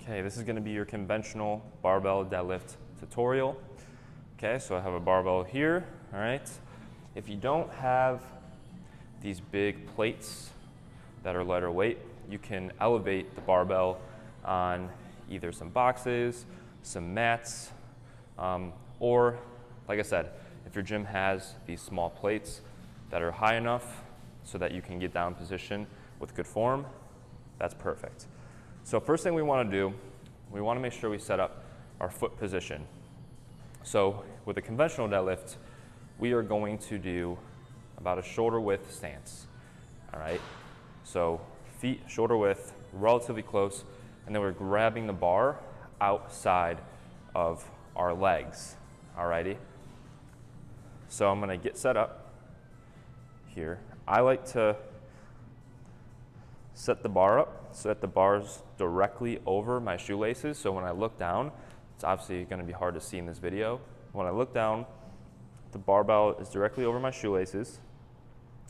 Okay, this is going to be your conventional barbell deadlift tutorial. Okay, so I have a barbell here, all right? If you don't have these big plates that are lighter weight, you can elevate the barbell on either some boxes, some mats, or like I said, if your gym has these small plates that are high enough so that you can get down position with good form, that's perfect. So first thing we want to do, we want to make sure we set up our foot position. So with a conventional deadlift, we are going to do about a shoulder width stance, all right? So feet shoulder width, relatively close, and then we're grabbing the bar outside of our legs, alrighty? So I'm gonna get set up here. I like to set the bar up so that the bar's directly over my shoelaces. So when I look down, it's obviously gonna be hard to see in this video. When I look down, the barbell is directly over my shoelaces.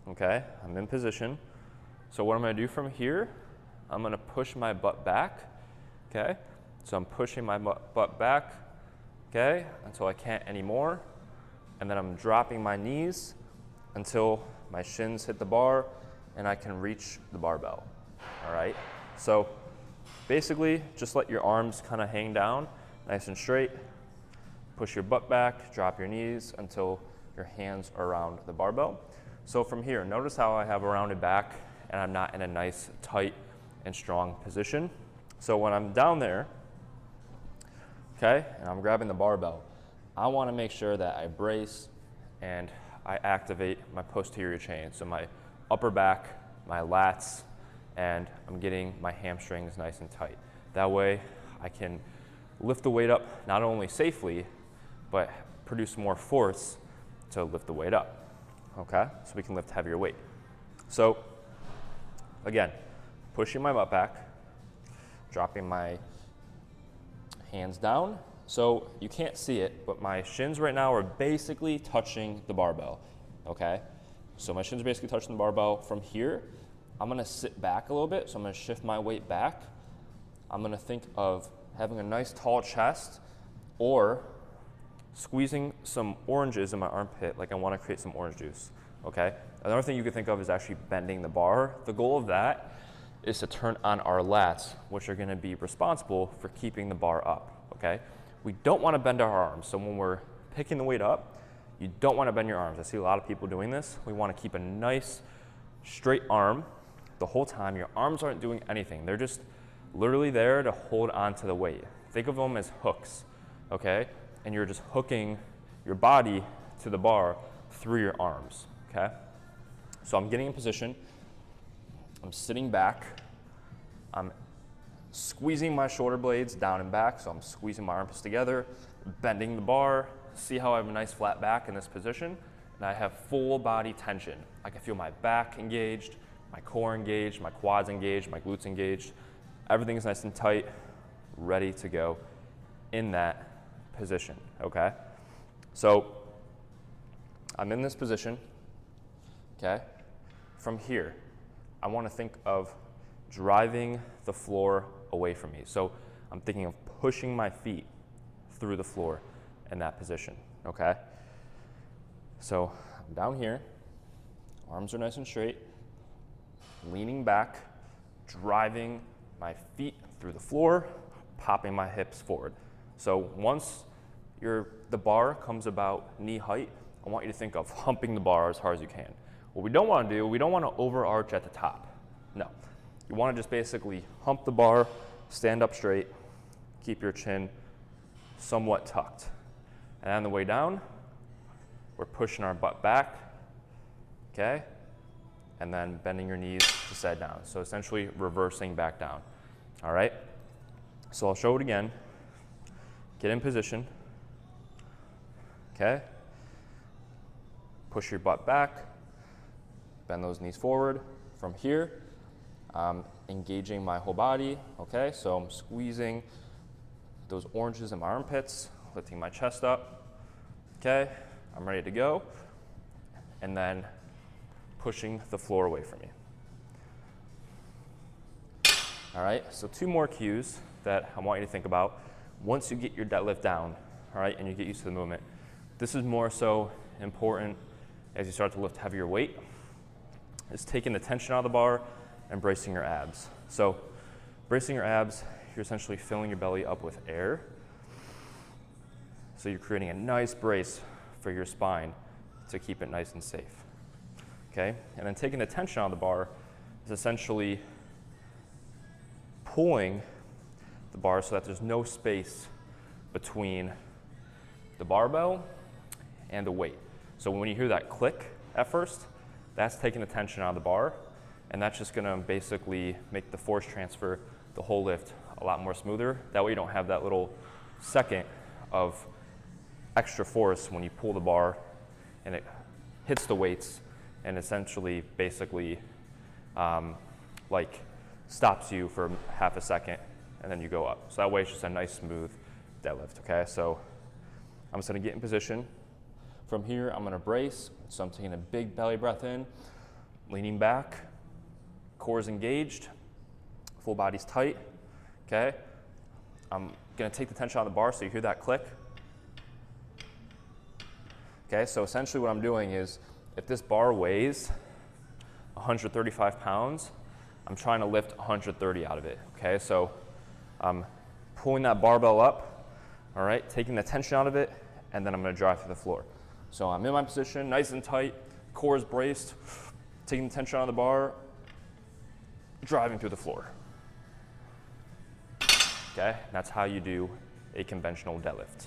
Okay, I'm in position. So what I'm gonna do from here, I'm gonna push my butt back, okay? So I'm pushing my butt back, okay, until I can't anymore. And then I'm dropping my knees until my shins hit the bar and I can reach the barbell, all right? So basically, just let your arms kind of hang down, nice and straight. Push your butt back, drop your knees until your hands are around the barbell. So from here, notice how I have a rounded back and I'm not in a nice, tight, and strong position. So when I'm down there, okay, and I'm grabbing the barbell, I wanna make sure that I brace and I activate my posterior chain. So my upper back, my lats, and I'm getting my hamstrings nice and tight. That way I can lift the weight up not only safely, but produce more force to lift the weight up, okay? So we can lift heavier weight. So again, pushing my butt back, dropping my hands down. So you can't see it, but my shins right now are basically touching the barbell, okay? So my shins are basically touching the barbell. From here, I'm gonna sit back a little bit, so I'm gonna shift my weight back. I'm gonna think of having a nice tall chest or squeezing some oranges in my armpit, like I wanna create some orange juice, okay? Another thing you can think of is actually bending the bar. The goal of that is to turn on our lats, which are gonna be responsible for keeping the bar up, okay? We don't wanna bend our arms. So when we're picking the weight up, you don't wanna bend your arms. I see a lot of people doing this. We wanna keep a nice straight arm the whole time. Your arms aren't doing anything. They're just literally there to hold on to the weight. Think of them as hooks, okay? And you're just hooking your body to the bar through your arms, okay? So I'm getting in position. I'm sitting back. I'm squeezing my shoulder blades down and back, so I'm squeezing my armpits together, bending the bar. See how I have a nice flat back in this position? And I have full body tension. I can feel my back engaged, my core engaged, my quads engaged, my glutes engaged. Everything's nice and tight, ready to go in that position, okay? So I'm in this position, okay? From here, I wanna think of driving the floor away from me. So I'm thinking of pushing my feet through the floor in that position, okay? So I'm down here, arms are nice and straight, leaning back, driving my feet through the floor, popping my hips forward. So once the bar comes about knee height, I want you to think of humping the bar as hard as you can. What we don't want to do, we don't want to overarch at the top. No. You want to just basically hump the bar, stand up straight, keep your chin somewhat tucked. And on the way down, we're pushing our butt back, okay? And then bending your knees to sit down. So essentially reversing back down, all right? So I'll show it again. Get in position, okay? Push your butt back, bend those knees forward. From here, I'm engaging my whole body, okay? So I'm squeezing those oranges in my armpits, lifting my chest up, okay? I'm ready to go. And then pushing the floor away from me. All right, so 2 more cues. that I want you to think about once you get your deadlift down, all right, and you get used to the movement. This is more so important as you start to lift heavier weight, is taking the tension out of the bar and bracing your abs. So bracing your abs, you're essentially filling your belly up with air. So you're creating a nice brace for your spine to keep it nice and safe, okay? And then taking the tension out of the bar is essentially pulling the bar so that there's no space between the barbell and the weight. So when you hear that click at first, that's taking the tension out of the bar, and that's just gonna basically make the force transfer, the whole lift, a lot more smoother. That way you don't have that little second of extra force when you pull the bar and it hits the weights and essentially basically like stops you for half a second and then you go up. So that way it's just a nice smooth deadlift, okay? So I'm just gonna get in position. From here, I'm gonna brace. So I'm taking a big belly breath in, leaning back, core is engaged, full body's tight, okay? I'm gonna take the tension out of the bar so you hear that click. Okay, so essentially what I'm doing is, if this bar weighs 135 pounds, I'm trying to lift 130 out of it, okay? So I'm pulling that barbell up, all right, taking the tension out of it, and then I'm gonna drive through the floor. So I'm in my position, nice and tight, core is braced, taking the tension out of the bar, driving through the floor. Okay, and that's how you do a conventional deadlift.